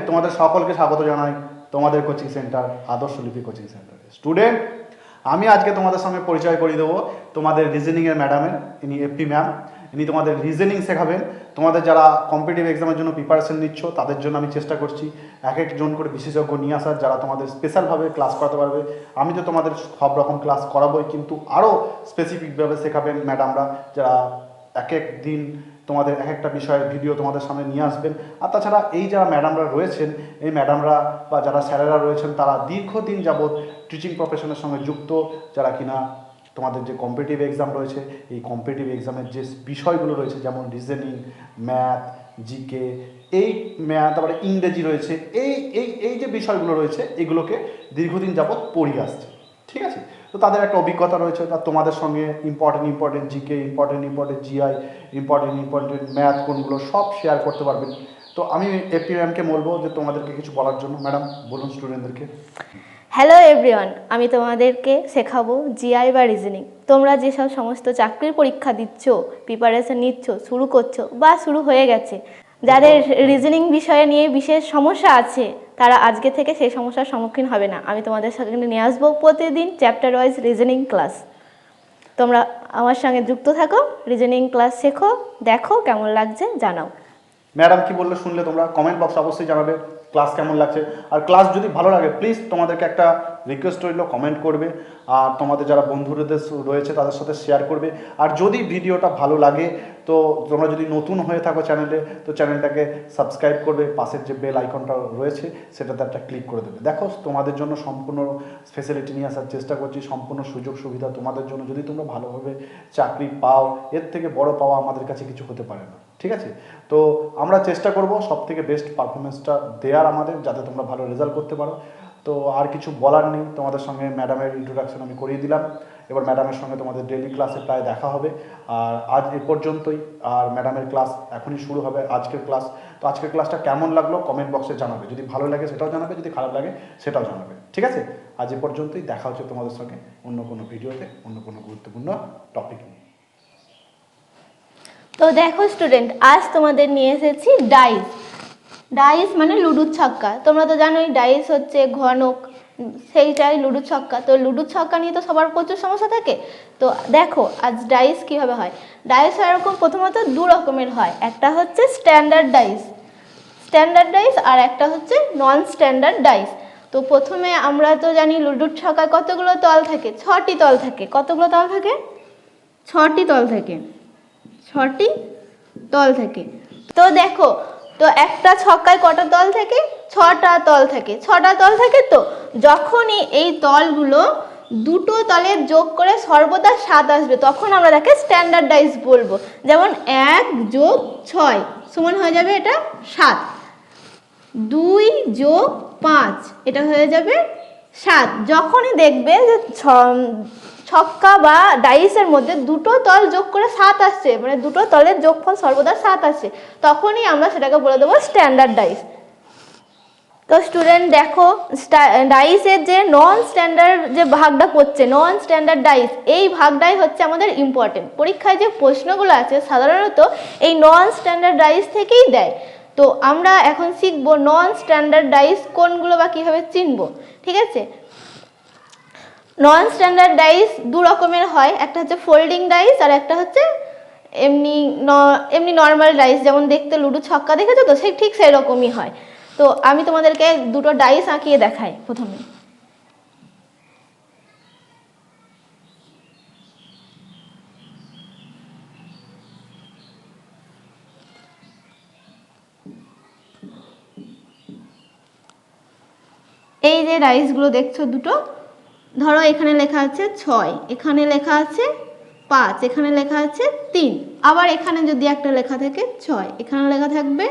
তোমাদের সকলকে স্বাগত জানাই তোমাদের কোচিং সেন্টার আদর্শ লিপি কোচিং সেন্টারে। স্টুডেন্ট, আমি আজকে তোমাদের সঙ্গে পরিচয় করিয়ে দেবো তোমাদের রিজনিংয়ের ম্যাডামের। ইনি এফপি ম্যাম। ইনি তোমাদের রিজনিং শেখাবেন। তোমাদের যারা কম্পিটিটিভ এক্সামের জন্য প্রিপারেশন নিচ্ছ তাদের জন্য আমি চেষ্টা করছি এক একজন করে বিশেষজ্ঞ নিয়ে আসার, যারা তোমাদের স্পেশালভাবে ক্লাস করাতে পারবে। আমি তো তোমাদের সব রকম ক্লাস করাবোই, কিন্তু আরও স্পেসিফিকভাবে শেখাবেন ম্যাডামরা, যারা এক এক দিন তোমাদের এক একটা বিষয়ের ভিডিও তোমাদের সামনে নিয়ে আসবেন। আর তাছাড়া এই যারা ম্যাডামরা রয়েছেন, এই ম্যাডামরা বা যারা স্যারেরা রয়েছেন, তারা দীর্ঘদিন যাবৎ টিচিং প্রফেশনের সঙ্গে যুক্ত, যারা কিনা তোমাদের যে কম্পিটিটিভ এক্সাম রয়েছে, এই কম্পিটিটিভ এক্সামের যে বিষয়গুলো রয়েছে, যেমন রিজনিং, ম্যাথ, জিকে, এই ম্যাথ, তারপরে ইংরেজি রয়েছে, এই এই এই যে বিষয়গুলো রয়েছে, এগুলোকে দীর্ঘদিন যাবৎ পড়িয়ে আসছে। ঠিক আছে? তো তাদের একটা অভিজ্ঞতা রয়েছে, তা তোমাদের সঙ্গে important GK, important GI, important math কোনগুলো সব শেয়ার করতে পারবেন। তো আমি এপি ম্যামকে বলবো যে তোমাদেরকে কিছু বলার জন্য। ম্যাডাম বলুন স্টুডেন্টদেরকে। হ্যালো এভরিওয়ান, আমি তোমাদেরকে শেখাবো জিআই বা রিজনিং। তোমরা যেসব সমস্ত চাকরির পরীক্ষা দিচ্ছ, প্রিপারেশন নিচ্ছ, শুরু করছো বা শুরু হয়ে গেছে, যাদের রিজনিং বিষয়ে নিয়ে বিশেষ সমস্যা আছে, তারা আজকে থেকে সেই সমস্যার সম্মুখীন হবে না। আমি তোমাদের সঙ্গে নিয়ে আসবো প্রতিদিন চ্যাপ্টার ওয়াইজ রিজনিং ক্লাস। তোমরা আমার সঙ্গে যুক্ত থাকো, রিজনিং ক্লাস শেখো, দেখো কেমন লাগছে, জানাও। ম্যাডাম কি বললো শুনলে তোমরা কমেন্ট বক্সে অবশ্যই জানাবে ক্লাস কেমন লাগছে। আর ক্লাস যদি ভালো লাগে প্লিজ তোমাদেরকে একটা রিকোয়েস্ট রইল, কমেন্ট করবে। আর তোমাদের যারা বন্ধুদের রয়েছে তাদের সাথে শেয়ার করবে। আর যদি ভিডিওটা ভালো লাগে, তো তোমরা যদি নতুন হয়ে থাকো চ্যানেলে, তো চ্যানেলটাকে সাবস্ক্রাইব করবে, পাশের যে বেল আইকনটা রয়েছে সেটাতে একটা ক্লিক করে দেবে। দেখো তোমাদের জন্য সম্পূর্ণ ফেসিলিটি নিয়ে আসার চেষ্টা করছি, সম্পূর্ণ সুযোগ সুবিধা তোমাদের জন্য। যদি তোমরা ভালোভাবে চাকরি পাও, এর থেকে বড় পাওয়া আমাদের কাছে কিছু হতে পারে না। ঠিক আছে? তো আমরা চেষ্টা করব সব থেকে বেস্ট পারফরমেন্সটা দেওয়ার আমাদের, যাতে তোমরা ভালো রেজাল্ট করতে পারো। তো আর কিছু বলার নেই, তোমাদের সঙ্গে ম্যাডামের ইন্ট্রোডাকশন আমি করিয়ে দিলাম। এবার ম্যাডামের সঙ্গে তোমাদের ডেইলি ক্লাসে প্রায় দেখা হবে। আর আজ এ পর্যন্তই। আর ম্যাডামের ক্লাস এখনই শুরু হবে, আজকের ক্লাস। তো আজকের ক্লাসটা কেমন লাগলো কমেন্ট বক্সে জানাবে। যদি ভালো লাগে সেটাও জানাবে, যদি খারাপ লাগে সেটাও জানাবে। ঠিক আছে? আজ এ পর্যন্তই। দেখা হচ্ছে তোমাদের সঙ্গে অন্য কোনো ভিডিওতে, অন্য কোনো গুরুত্বপূর্ণ টপিক নিয়ে। তো দেখো স্টুডেন্ট, আজ তোমাদের নিয়ে এসেছি ডাইস। ডাইস মানে লুডুর ছক্কা। তোমরা তো জানোই ডাইস হচ্ছে ঘনক, সেইটাই লুডুর ছক্কা। তো লুডুর ছক্কা নিয়ে তো সবার প্রচুর সমস্যা থাকে। তো দেখো আজ ডাইস কীভাবে হয়। ডাইস এরকম প্রথমত দু রকমের হয়, একটা হচ্ছে স্ট্যান্ডার্ড ডাইস আর একটা হচ্ছে নন স্ট্যান্ডার্ড ডাইস। তো প্রথমে আমরা তো জানি লুডুর ছক্কায় কতগুলো তল থাকে, 6টি তল থাকে। কতগুলো তল থাকে? 6টি তল থাকে। 6টি তল থাকে। তো দেখো, তো একটা ছক্কায় কটা তল থাকে? 6টা তল থাকে। 6টা তল থাকে। তো যখনই এই তলগুলো দুটো তলের যোগ করে সর্বদা 7 আসবে, তখন আমরা তাকে স্ট্যান্ডার্ডাইজ বলবো। যেমন 1 + 6 সমান হয়ে যাবে এটা 7, 2 + 5 এটা হয়ে যাবে 7। যখনই দেখবে যে ছক্কা বা ডাইসের মধ্যে দুটো তল যোগ করে 7 আসছে, মানে দুটো তলের যোগফল সর্বদা 7 আসছে, তখনই আমরা সেটাকে বলে দেবো স্ট্যান্ডার্ড ডাইস। তো স্টুডেন্ট দেখো, ডাইসের যে নন স্ট্যান্ডার্ড যে ভাগটা পড়ছে, নন স্ট্যান্ডার্ড ডাইস, এই ভাগটাই হচ্ছে আমাদের ইম্পর্টেন্ট। পরীক্ষায় যে প্রশ্নগুলো আছে সাধারণত এই নন স্ট্যান্ডার্ড ডাইস থেকেই দেয়। তো আমরা এখন শিখবো নন স্ট্যান্ডার্ড ডাইস কোনগুলো বা কীভাবে চিনবো। ঠিক আছে? নন স্ট্যান্ডার্ড ডাইস দু রকমের হয়, একটা হচ্ছে ফোল্ডিং ডাইস আর একটা হচ্ছে এমনি নর্মাল ডাইস। যেমন দেখতে লুডো ছক্কা দেখেছো তো, সেই ঠিক সেই রকমই হয়। তো আমি তোমাদেরকে দুটো ডাইস আঁকিয়ে দেখাই। প্রথমে এই যে ডাইসগুলো দেখছো দুটো, ধরো এখানে লেখা আছে 6, এখানে লেখা আছে 5, এখানে লেখা আছে 3, আবার এখানে যদি একটা লেখা থাকে 6, এখানে লেখা থাকবে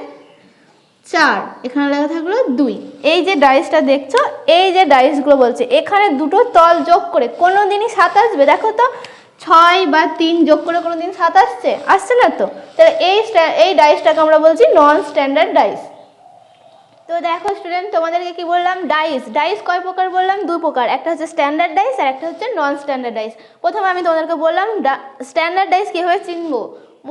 4, এখানে লেখা থাকলো 2। এই যে ডাইসটা দেখছো, এই যে ডাইসগুলো বলছে এখানে দুটো তল যোগ করে কোনো দিনই 7 আসবে। দেখো তো 6 বা 3 যোগ করে কোনো দিন 7 আসছে না। তো তাহলে এই ডাইসটাকে আমরা বলছি নন স্ট্যান্ডার্ড ডাইস। তো দেখো স্টুডেন্ট, তোমাদেরকে কি বললাম, ডাইস কয় প্রকার বললাম? 2 প্রকার, একটা হচ্ছে স্ট্যান্ডার্ড ডাইস আর একটা হচ্ছে নন স্ট্যান্ডার্ড ডাইস। প্রথমে আমি তোমাদেরকে বললাম স্ট্যান্ডার্ড ডাইস কীভাবে চিনবো।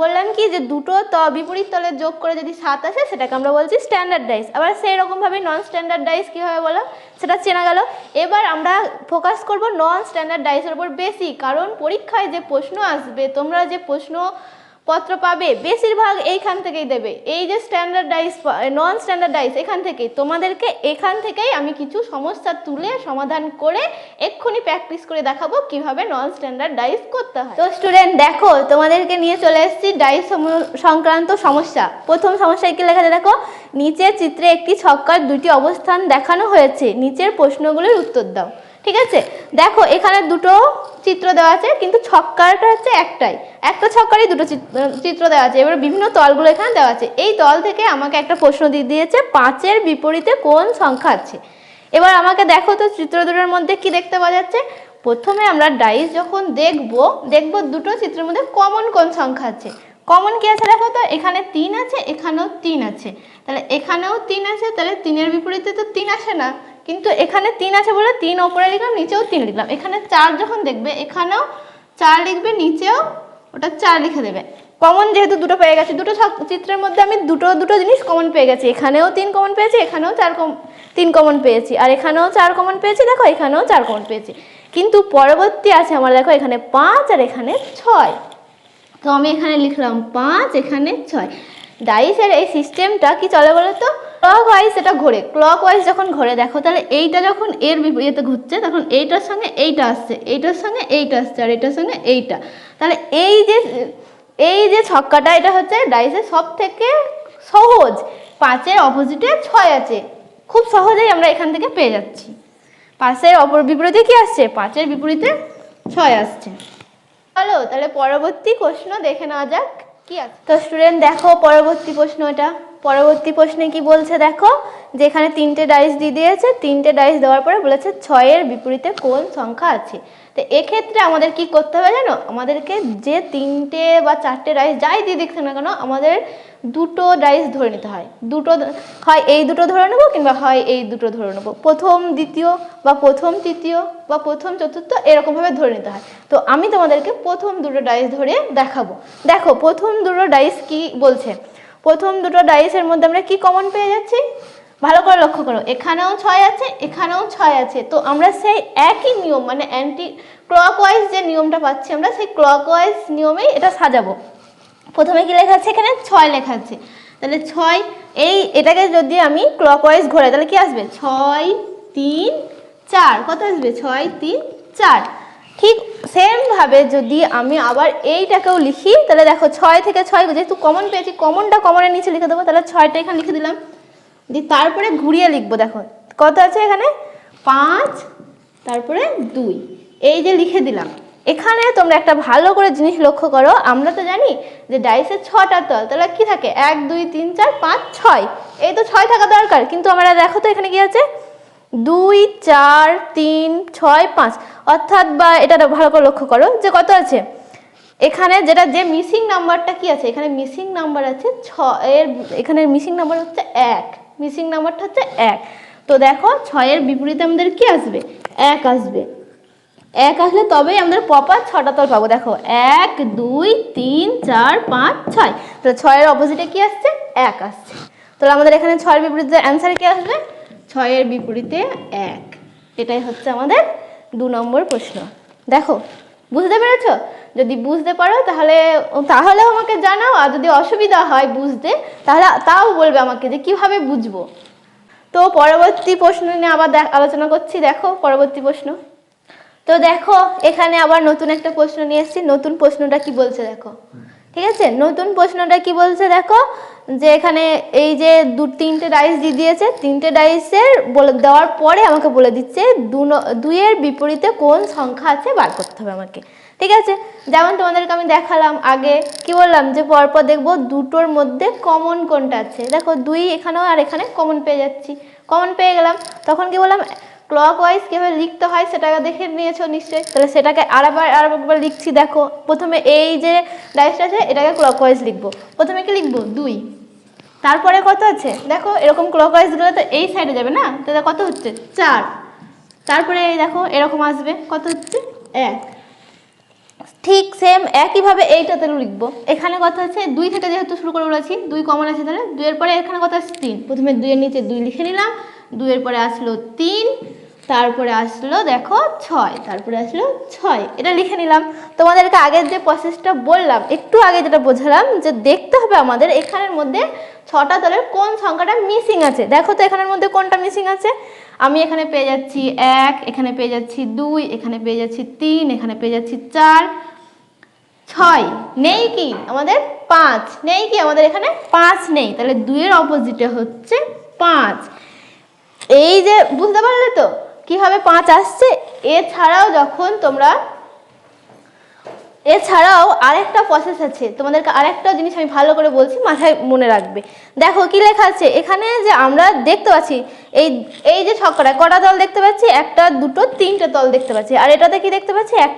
বললাম কি যে দুটো বিপরীত তলের যোগ করে যদি 7 আসে সেটাকে আমরা বলছি স্ট্যান্ডার্ড ডাইস। আবার সেই রকমভাবে নন স্ট্যান্ডার্ড ডাইস কীভাবে বলো সেটা চেনা গেল। এবার আমরা ফোকাস করব নন স্ট্যান্ডার্ড ডাইসের উপর বেশি, কারণ পরীক্ষায় যে প্রশ্ন আসবে, তোমরা যে প্রশ্নপত্র পাবে বেশিরভাগ এইখান থেকেই দেবে। এই যে standard dice non standard dice এখান থেকেই তোমাদেরকে, এখান থেকেই আমি কিছু সমস্যা তুলে সমাধান করে এক্ষুনি প্র্যাকটিস করে দেখাবো কিভাবে নন স্ট্যান্ডার্ড ডাইস করতে হয়। তো স্টুডেন্ট দেখো, তোমাদেরকে নিয়ে চলে এসেছি ডাইস সংক্রান্ত সমস্যা। প্রথম সমস্যায় কি লেখা আছে দেখো, নিচের চিত্রে একটি ছক্কার দুটি অবস্থান দেখানো হয়েছে, নিচের প্রশ্নগুলির উত্তর দাও। ঠিক আছে, দেখো এখানে দুটো চিত্র দেওয়া আছে, কিন্তু ছক্কাটা হচ্ছে একটাই, একটা ছক্কারই দুটো চিত্র দেওয়া আছে। এবার বিভিন্ন তলগুলো এখানে দেওয়া আছে। এই তল থেকে আমাকে একটা প্রশ্ন দিয়ে দিয়েছে, 5-এর বিপরীতে কোন সংখ্যা আছে। এবার আমাকে দেখো তো চিত্র দুটোর মধ্যে কি দেখতে পাওয়া যাচ্ছে। প্রথমে আমরা ডাইস যখন দেখবো দুটো চিত্রের মধ্যে কমন কোন সংখ্যা আছে। কমন কি আছে দেখো তো, এখানে 3 আছে, এখানেও 3 আছে, তাহলে এখানেও 3 আছে, তাহলে 3-এর বিপরীতে তো 3 আসে না, কিন্তু এখানে 3 আছে বলে 3 ওপরে লিখলাম, নিচেও 3 লিখলাম। এখানে 4 যখন দেখবে এখানেও 4 লিখবে, নিচেও ওটা 4 লিখে দেবে। কমন যেহেতু দুটো পেয়ে গেছে, দুটো চিত্রের মধ্যে আমি দুটো জিনিস কমন পেয়ে গেছি। এখানেও 3 কমন পেয়েছি, এখানেও 3 কমন পেয়েছি, আর এখানেও 4 কমন পেয়েছি, দেখো এখানেও 4 কমন পেয়েছি। কিন্তু পরবর্তী আছে আমার, দেখো এখানে 5 আর এখানে 6, তো আমি এখানে লিখলাম 5, এখানে 6। ডাইসের এই সিস্টেমটা কি চলে বলো তো, ক্লক ওয়াইজ এটা ঘোরে। ক্লক ওয়াইজ যখন ঘোরে দেখো, তাহলে এইটা যখন এর বিপরীতে ঘুরছে তখন এইটার সঙ্গে এইটা আসছে, এইটার সঙ্গে এইটা আসছে, আর এইটার সঙ্গে এইটা। তাহলে এই যে ছক্কাটা, এটা হচ্ছে ডাইসের সব থেকে সহজ। 5-এর অপোজিটে 6 আছে, খুব সহজেই আমরা এখান থেকে পেয়ে যাচ্ছি। 5-এর বিপরীতে কি আসছে, 5-এর বিপরীতে 6 আসছে। চলো তাহলে পরবর্তী প্রশ্ন দেখে নেওয়া যাক কি আছে। তো স্টুডেন্ট দেখো পরবর্তী প্রশ্নটা, পরবর্তী প্রশ্নে কি বলছে দেখো, যে এখানে 3টে ডাইস দিয়ে দিয়েছে, 3টে ডাইস দেওয়ার পরে বলেছে 6-এর বিপরীতে কোন সংখ্যা আছে। তো এক্ষেত্রে আমাদের কি করতে হবে জানো, আমাদেরকে যে 3টে বা 4টে ডাইস যাই দিয়ে দিচ্ছে না কেন, আমাদের দুটো ডাইস ধরে নিতে হয়। দুটো হয় এই দুটো ধরে নেবো, কিংবা হয় এই দুটো ধরে নেবো, প্রথম দ্বিতীয় বা প্রথম তৃতীয় বা প্রথম চতুর্থ এরকমভাবে ধরে নিতে হয়। তো আমি তোমাদেরকে প্রথম দুটো ডাইস ধরে দেখাবো। দেখো প্রথম দুটো ডাইস কি বলছে, প্রথম দুটো ডাইসের মধ্যে আমরা কি কমন পেয়ে যাচ্ছি, ভালো করে লক্ষ্য করো, এখানেও 6 আছে, এখানেও 6 আছে। তো আমরা সেই একই নিয়ম, মানে অ্যান্টি ক্লকওয়াইজ যে নিয়মটা পাচ্ছি, আমরা সেই ক্লকওয়াইজ নিয়মেই এটা সাজাবো। প্রথমে কি লেখা আছে, এখানে 6 লেখা আছে, তাহলে 6, এটাকে যদি আমি ক্লকওয়াইজ ঘোরাই তাহলে কি আসবে, 6, 3, 4, কত আসবে, 6, 3, 4। ঠিক সেমভাবে যদি আমি আবার এইটাকেও লিখি, তাহলে দেখো 6 থেকে 6 যেহেতু কমন পেয়েছি, কমনটা কমনের নিচে লিখে দেবো, তাহলে 6টা এখানে লিখে দিলাম, দিয়ে তারপরে ঘুরিয়ে লিখবো। দেখো কত আছে এখানে, 5, তারপরে 2, এই যে লিখে দিলাম। এখানে তোমরা একটা ভালো করে জিনিস লক্ষ্য করো, আমরা তো জানি যে ডাইসের 6টা তল, তাহলে কি থাকে, 1, 2, 3, 4, 5, 6, এই তো 6 থাকা দরকার, কিন্তু আমরা দেখো তো এখানে কি আছে, 2, 4, 3, 6, 5, অর্থাৎ বা এটা ভালো করে লক্ষ্য করো যে কত আছে এখানে, যে মিসিং নাম্বারটা কি আছে, এখানে মিসিং নাম্বার আছে 6 এর, এখানে মিসিং নাম্বার হচ্ছে 1, মিসিং নাম্বারটা হচ্ছে 1। তো দেখো 6-এর বিপরীতে আমাদের কি আসবে, 1 আসবে। 1 আসলে তবেই আমাদের প্রপার 6টা তল পাবো। দেখো 1, 2, 3, 4, 5, 6, তাহলে 6-এর অপোজিটে কি আসছে, 1 আসছে। তাহলে আমাদের এখানে 6-এর বিপরীতে অ্যান্সার কি আসবে, 6-এর বিপরীতে 1। এটাই হচ্ছে আমাদের 2 নম্বর প্রশ্ন। দেখো বুঝতে পেরেছো, যদি বুঝতে পারো তাহলেও আমাকে জানাও, আর যদি অসুবিধা হয় বুঝতে তাহলে তাও বলবে আমাকে যে কিভাবে বুঝবো। তো পরবর্তী প্রশ্ন নিয়ে আবার আলোচনা করছি। দেখো পরবর্তী প্রশ্ন, তো দেখো এখানে আবার নতুন একটা প্রশ্ন নিয়ে এসেছি। নতুন প্রশ্নটা কি বলছে দেখো, ঠিক আছে, নতুন প্রশ্নটা কি বলছে দেখো, যে এখানে এই যে 3টে ডাইস দিয়ে দিয়েছে, 3টে ডাইসের বলে দেওয়ার পরে আমাকে বলে দিচ্ছে 2-এর বিপরীতে কোন সংখ্যা আছে বার করতে হবে আমাকে। ঠিক আছে, যেমন তোমাদেরকে আমি দেখালাম আগে, কি বললাম যে পরপর দেখবো দুটোর মধ্যে কমন কোনটা আছে। দেখো 2 এখানেও আর এখানে কমন পেয়ে যাচ্ছি, কমন পেয়ে গেলাম, তখন কি বললাম ক্লকওয়াইজ কীভাবে লিখতে হয় সেটা দেখে নিয়েছো নিশ্চয়ই, তাহলে সেটাকে আরেকবার লিখছি। দেখো প্রথমে এই যে ডাইসটা আছে এটাকে ক্লকওয়াইজ লিখবো, প্রথমে কি লিখবো 2, তারপরে কত আছে দেখো, এরকম ক্লকওয়াইজ গেলে তো এই সাইডে যাবে না, তাহলে কত হচ্ছে 4, তারপরে দেখো এরকম আসবে, কত হচ্ছে 1। ঠিক সেম একইভাবে এইটাতে লিখবো। এখানে কথা আছে 2 থেকে যেহেতু শুরু করে বলেছি, 2 কমন আছে, তাহলে 2 এর পরে এখানে কথা আছে 3। প্রথমে 2 এর নিচে 2 লিখে নিলাম, 2 এর পরে আসলো 3, তারপরে আসলো দেখো 6, তারপরে আসলো 6, এটা লিখে নিলাম। তোমাদেরকে আগের যে প্রসেসটা বললাম, একটু আগে যেটা বোঝালাম, যে দেখতে হবে আমাদের এখানের মধ্যে 6টা তলের কোন সংখ্যাটা মিসিং আছে। দেখো তো এখানের মধ্যে কোনটা মিসিং আছে। আমি এখানে পেয়ে যাচ্ছি 1, এখানে পেয়ে যাচ্ছি 2, এখানে পেয়ে যাচ্ছি 3, এখানে পেয়ে যাচ্ছি 4, 6 নেই কি আমাদের, 5 নেই কি আমাদের, এখানে 5 নেই, তাহলে 2 এর অপোজিটে হচ্ছে 5। এই যে বুঝতে পারলে তো কিভাবে 5 আসছে। এছাড়াও আরেকটা প্রসেস আছে, তোমাদেরকে আরেকটা জিনিস আমি ভালো করে বলছি, মাথায় মনে রাখবে। দেখো কি লেখা আছে এখানে, যে আমরা দেখতে পাচ্ছি এই যে ছক্কাটা কটা তল দেখতে পাচ্ছি, 1, 2, 3টে তল দেখতে পাচ্ছি, আর এটাতে কি দেখতে পাচ্ছি, 1,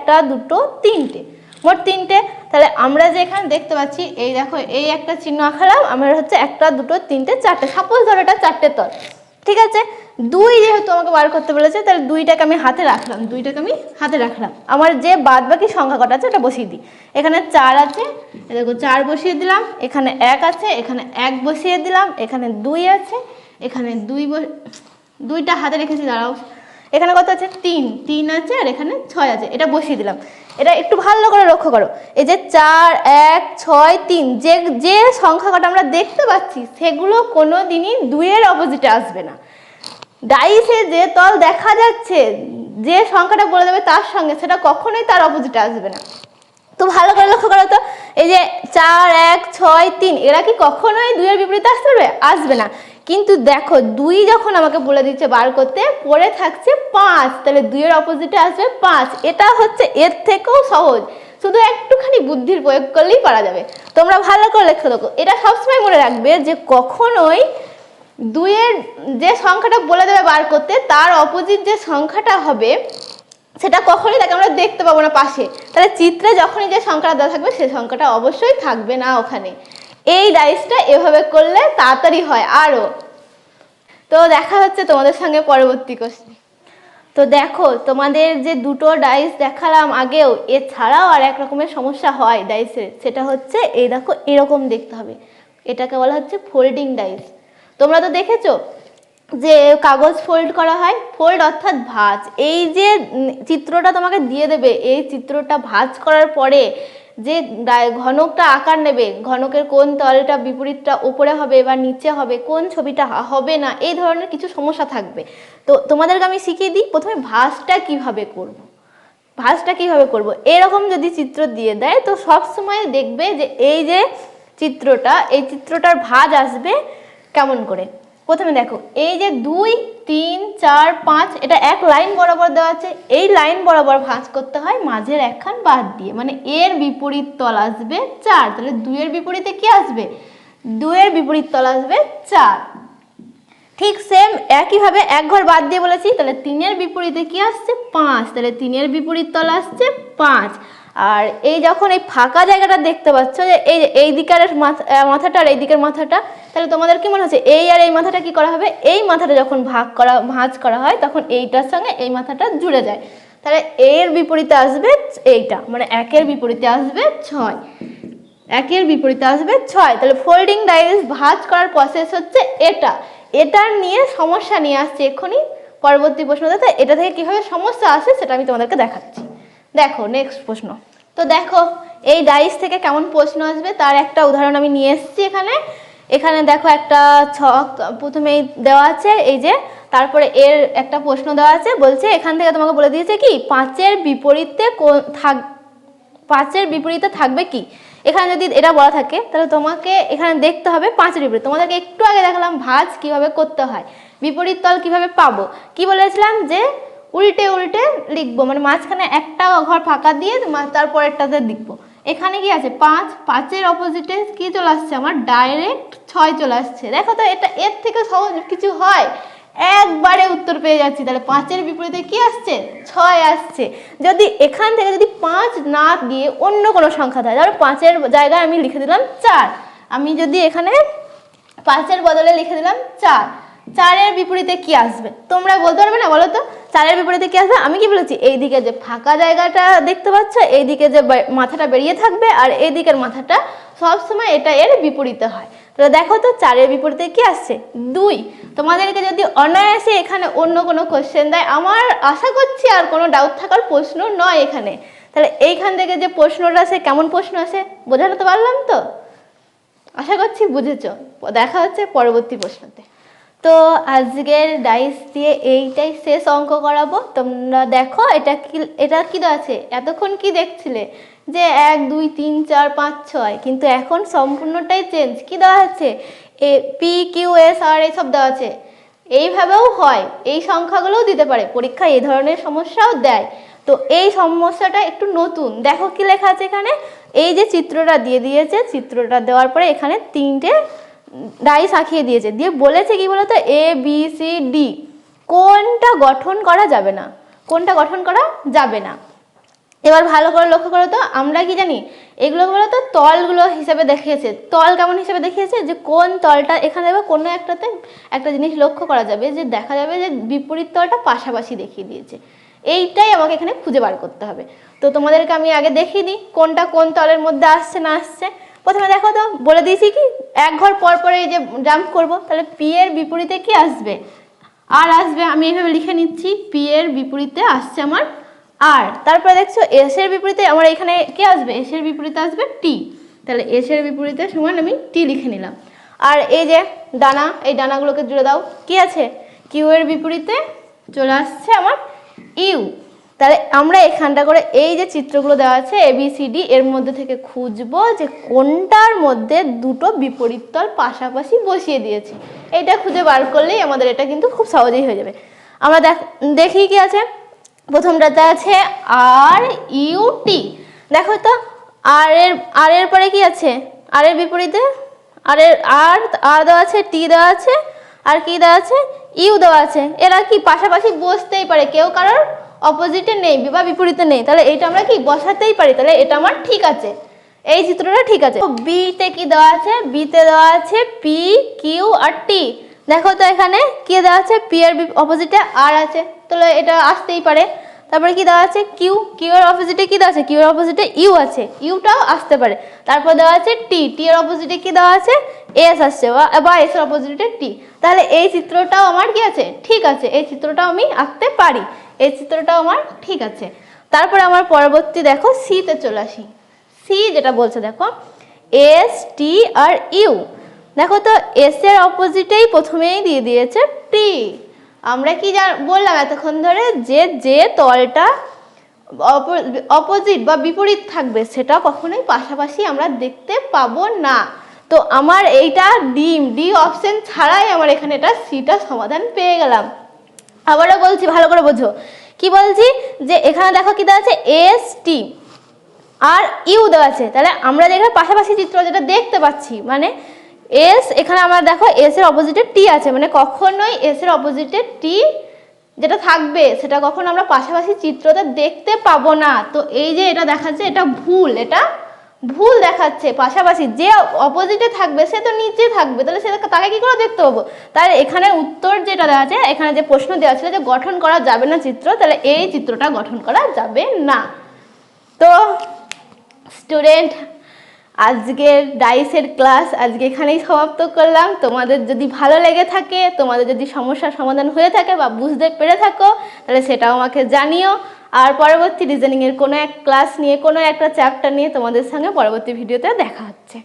2, 3টে, মোট 3টে। তাহলে আমরা যে এখানে দেখতে পাচ্ছি, এই দেখো এই একটা চিহ্ন আঁকালাম, আমার হচ্ছে 1, 2, 3টে 4টে, সাপোজ ধরো এটা 4টে তল, ঠিক আছে। 2 যেহেতু আমাকে বার করতে বলেছে, তাহলে 2টাকে আমি হাতে রাখলাম, আমার যে বাদ বাকি সংখ্যা কটা আছে ওটা বসিয়ে দিই। এখানে 4 আছে, দেখো 4 বসিয়ে দিলাম, এখানে 1 আছে, এখানে 1 বসিয়ে দিলাম, এখানে 2 আছে, এখানে 2টা হাতে রেখেছি, দাঁড়াও, এখানে কত আছে, 3 আছে, আর এখানে 6 আছে, এটা বসিয়ে দিলাম। এটা একটু ভালো করে লক্ষ্য করো, এই যে 4, 1, 6, 3 যে সংখ্যা কটা আমরা দেখতে পাচ্ছি, সেগুলো কোনো দিনই 2 এর অপোজিটে আসবে না। ডাইসে যে তল দেখা যাচ্ছে, যে সংখ্যাটা বলে দেবে তার সঙ্গে, সেটা কখনোই তার অপোজিটে আসবে না। তো ভালো করে লক্ষ্য করো তো, এই যে 4, 1, 6, 3 এরা কি কখনোই 2 এর বিপরীতে আসতে পারবে? আসবে না। কিন্তু দেখো 2 যখন আমাকে বলে দিচ্ছে বার করতে, পরে থাকছে 5, তাহলে 2 এর অপোজিটে আসবে 5। এটা হচ্ছে এর থেকেও সহজ, শুধু একটুখানি বুদ্ধির প্রয়োগ করলেই পারা যাবে। তোমরা ভালো করে লক্ষ্য দেখো, এটা সবসময় মনে রাখবে যে কখনোই 2 এর যে সংখ্যাটা বলে দেবে বার করতে, তার অপোজিট যে সংখ্যাটা হবে, সেটা কখনোই তাকে আমরা দেখতে পাবো না পাশে। তাহলে চিত্রে যখনই যে সংখ্যাটা দেওয়া থাকবে, সেই সংখ্যাটা অবশ্যই থাকবে না ওখানে। এই ডাইসটা এভাবে করলে তাড়াতাড়ি হয় আরও। তো দেখা হচ্ছে তোমাদের সঙ্গে পরবর্তী কোশ্চেন। তো দেখো তোমাদের যে 2টো ডাইস দেখালাম আগেও, এছাড়াও আর এক রকমের সমস্যা হয় ডাইসের, সেটা হচ্ছে এই দেখো এরকম দেখতে হবে, এটাকে বলা হচ্ছে ফোল্ডিং ডাইস। তোমরা তো দেখেছো যে কাগজ ফোল্ড করা হয়, ফোল্ড অর্থাৎ ভাঁজ। এই যে চিত্রটা তোমাকে দিয়ে দেবে, এই চিত্রটা ভাঁজ করার পরে যে ঘনকটা আকার নেবে, ঘনকের কোন তলটা বিপরীতটা উপরে হবে বা নিচে হবে, কোন ছবিটা হবে না, এই ধরনের কিছু সমস্যা থাকবে। তো তোমাদেরকে আমি শিখিয়ে দিই প্রথমে ভাঁজটা কিভাবে করব। এরকম যদি চিত্র দিয়ে দেয়, তো সব সময় দেখবে যে এই যে এই চিত্রটার ভাঁজ আসবে কেমন করে। প্রথমে দেখো এই যে 2, 3, 4, 5 এটা এক লাইন বরাবর দেওয়া আছে, এই লাইন বরাবর ভাঁজ করতে হয় মাঝের একখান বাদ দিয়ে, মানে এর বিপরীত তল আসবে 4। তাহলে 2 এর বিপরীতে কি আসবে, 2 এর বিপরীত তল আসবে 4। ঠিক সেম একইভাবে এক ঘর বাদ দিয়ে বলেছি, তাহলে 3 এর বিপরীতে কি আসছে, 5। তাহলে 3 এর বিপরীত তল আসছে 5। আর এই যখন এই ফাঁকা জায়গাটা দেখতে পাচ্ছ, যে এই দিকের মাথাটা আর এই দিকের মাথাটা, তাহলে তোমাদের কি মনে হচ্ছে এই আর এই মাথাটা কি করা হবে, এই মাথাটা যখন ভাঁজ করা হয়, তখন এইটার সঙ্গে এই মাথাটা জুড়ে যায়। তাহলে এর বিপরীতে আসবে এইটা, মানে 1 এর বিপরীতে আসবে 6, 1 এর বিপরীতে আসবে 6। তাহলে ফোল্ডিং ডাইস ভাঁজ করার প্রসেস হচ্ছে এটার নিয়ে সমস্যা নিয়ে আসছে এক্ষুনি পরবর্তী প্রশ্নটাতে। এটা থেকে কিভাবে সমস্যা আসে সেটা আমি তোমাদেরকে দেখাচ্ছি। দেখো নেক্সট প্রশ্ন। তো দেখো এই ডাইস থেকে কেমন প্রশ্ন আসবে তার একটা উদাহরণ আমি নিয়ে এসেছি এখানে দেখো একটা ছক প্রথমেই দেওয়া আছে, এই যে তারপরে এর একটা প্রশ্ন দেওয়া আছে, বলছে এখান থেকে তোমাকে বলে দিয়েছে কি 5-এর বিপরীতে থাকবে কি। এখানে যদি এটা বলা থাকে, তাহলে তোমাকে এখানে দেখতে হবে 5-এর বিপরীত। তোমাদেরকে একটু আগে দেখালাম ভাঁজ কিভাবে করতে হয়, বিপরীত তল কিভাবে পাবো, কি বলেছিলাম যে উল্টে লিখবো, মানে মাঝখানে একটা ঘর ফাঁকা দিয়ে তারপরেরটাতে লিখবো। এখানে কি আছে 5-এর অপোজিটে কি চলে আসছে, আমার ডাইরেক্ট 6 চলে আসছে। দেখো তো এটা এর থেকে সহজ কিছু হয়, একবারে উত্তর পেয়ে যাচ্ছি। তাহলে 5-এর বিপরীতে কি আসছে, 6 আসছে। যদি এখান থেকে যদি 5 না দিয়ে অন্য কোনো সংখ্যা থাকে, ধরো 5-এর জায়গায় আমি লিখে দিলাম 4, আমি যদি এখানে 5-এর বদলে লিখে দিলাম 4, চারের বিপরীতে কি আসবে তোমরা বলতে পারবে না বলো তো? চারের বিপরীতে কি আসবে? আমি কি বলেছি, এইদিকে যে ফাঁকা জায়গাটা দেখতে পাচ্ছ, এইদিকে যে মাথাটা বেরিয়ে থাকবে, আর এইদিকের মাথাটা সবসময় এটা এর বিপরীতে হয়। তো দেখো তো চারের বিপরীতে কি আসছে? 2। তোমাদেরকে যদি অনায়াসে এখানে অন্য কোনো কোশ্চেন দেয়, আমার আশা করছি আর কোনো ডাউট থাকার প্রশ্ন নয় এখানে, তাহলে এইখান থেকে যে প্রশ্নটা আসে কেমন প্রশ্ন আসে বোঝাতে পারলাম তো? আশা করছি বুঝেছো। দেখা হচ্ছে পরবর্তী প্রশ্নতে। তো আজকের ডাইস দিয়ে এইটাই শেষ অঙ্ক করাবো। তোমরা দেখো এটা কি দেওয়া আছে, এতক্ষণ কি দেখছিলে যে 1 2 3 4 5 6, কিন্তু এখন সম্পূর্ণটাই চেঞ্জ। কি দেওয়া আছে? পি কিউ এস আর এইসব দেওয়া আছে। এইভাবেও হয়, এই সংখ্যাগুলোও দিতে পারে পরীক্ষায়, এই ধরনের সমস্যাও দেয়। তো এই সমস্যাটা একটু নতুন। দেখো কি লেখা আছে এখানে, এই যে চিত্রটা দিয়ে দিয়েছে, চিত্রটা দেওয়ার পরে এখানে 3টে ডাইস আঁকিয়ে দিয়েছে, দিয়ে বলেছে কি বলতো, এ বি সি ডি কোনটা গঠন করা যাবে না, কোনটা গঠন করা যাবে না। এবার ভালো করে লক্ষ্য করো তো, আমরা কি জানি এগুলো বলো তো তলগুলো হিসেবে দেখিয়েছে। তল কেমন হিসেবে দেখিয়েছে, যে কোন তলটা এখানে দেবে, কোনো একটাতে একটা জিনিস লক্ষ্য করা যাবে, যে দেখা যাবে যে বিপরীত তলটা পাশাপাশি দেখিয়ে দিয়েছে। এইটাই আমাকে এখানে খুঁজে বার করতে হবে। তো তোমাদেরকে আমি আগে দেখিয়ে দিই কোনটা কোন তলের মধ্যে আসছে না আসছে। প্রথমে দেখো তো, বলে দিয়েছি কি এক ঘর পর পরে এই যে জাম্প করব, তাহলে পি এর বিপরীতে কি আসবে? আর আসবে। আমি এইভাবে লিখে নিচ্ছি, পি এর বিপরীতে আসছে আমার আর। তারপরে দেখছো এস এর বিপরীতে আমার এখানে কি আসবে? এস এর বিপরীতে আসবে টি, তাহলে এস এর বিপরীতে সমান আমি টি লিখে নিলাম। আর এই যে ডানা, এই ডানাগুলোকে জুড়ে দাও, কি আছে? কিউ এর বিপরীতে চলে আসছে আমার ইউ। তাহলে আমরা এখানটা করে এই যে চিত্রগুলো দেওয়া আছে ABCD, এর মধ্যে থেকে খুঁজবো যে কোনটার মধ্যে দুটো বিপরীত তল পাশাপাশি বসিয়ে দিয়েছে। এইটা খুঁজে বার করলেই আমাদের এটা কিন্তু খুব সহজেই হয়ে যাবে। আমরা দেখি কি আছে। প্রথমটাতে আছে আর ইউ টি। দেখো তো আর এর পরে কি আছে? আর এর বিপরীতে আর দেওয়া আছে, টি দেওয়া আছে, আর কি দেওয়া আছে? ইউ দেওয়া আছে। এরা কি পাশাপাশি বসতেই পারে, কেউ কারোর অপোজিটে নেই বা বিপরীতে নেই, তাহলে এইটা আমরা কি বসাতেই পারি, তাহলে এটা আমার ঠিক আছে, এই চিত্রটা ঠিক আছে। বিতে কি দেওয়া আছে? বিতে দেওয়া আছে পি কিউ আর টি। দেখো তো এখানে কি দেওয়া আছে? পি এর অপোজিটে আর আছে, তাহলে এটা আসতেই পারে। তারপরে কি দেওয়া আছে? কিউ, কিউ এর অপোজিটে কি দেওয়া আছে? কিউ এর অপোজিটে ইউ আছে, ইউটাও আসতে পারে। তারপর দেওয়া আছে টি, টি এর অপোজিটে কি দেওয়া আছে? এস আসছে, বা এস এর অপোজিটে টি। তাহলে এই চিত্রটাও আমার কি আছে? ঠিক আছে, এই চিত্রটাও আমি আঁকতে পারি, এই চিত্রটাও আমার ঠিক আছে। তারপরে আমার পরবর্তী দেখো সিতে চলে আসি। সি যেটা বলছে দেখো এস টি আর ইউ। দেখো তো এস এর অপোজিটেই প্রথমেই দিয়ে দিয়েছে টি। আমরা কি বললাম এতক্ষণ ধরে, যে তলটা অপোজিট বা বিপরীত থাকবে সেটা কখনোই পাশাপাশি আমরা দেখতে পাবো না। তো আমার এইটা ডি অপশন ছাড়াই আমার এখানে এটা সিটা সমাধান পেয়ে গেলাম। আবারও বলছি, ভালো করে বোঝো কি বলছি, যে এখানে দেখো কি দেওয়া আছে? এস টি আর ইউ দেওয়া আছে, তাহলে আমরা যেখানে পাশাপাশি চিত্র যেটা দেখতে পাচ্ছি, মানে এস, এখানে আমরা দেখো এস এর অপোজিটে টি আছে, মানে কখনোই এস এর অপোজিটে টি যেটা থাকবে সেটা কখনো আমরা পাশাপাশি চিত্রতে দেখতে পাবো না। তো এই যে এটা দেখাচ্ছে এটা ভুল, এটা ভুল দেখাচ্ছে। পাশাপাশি যে অপোজিটে থাকবে সে তো নিচে থাকবে, তাহলে সে তাকে কি করে দেখতে পাবো? তাহলে এখানে উত্তর যেটা দেওয়া আছে, এখানে যে প্রশ্ন দেওয়া ছিল যে গঠন করা যাবে না চিত্র, তাহলে এই চিত্রটা গঠন করা যাবে না। তো স্টুডেন্ট, আজকের ডাইসের ক্লাস আজকে এখানেই সমাপ্ত করলাম। তোমাদের যদি ভালো লেগে থাকে, তোমাদের যদি সমস্যার সমাধান হয়ে থাকে বা বুঝতে পেরে থাকো, তাহলে সেটাও আমাকে জানিও। আর পরবর্তী রিজনিংয়ের কোনো এক ক্লাস নিয়ে, কোনো একটা চ্যাপ্টার নিয়ে তোমাদের সঙ্গে পরবর্তী ভিডিওতে দেখা হচ্ছে।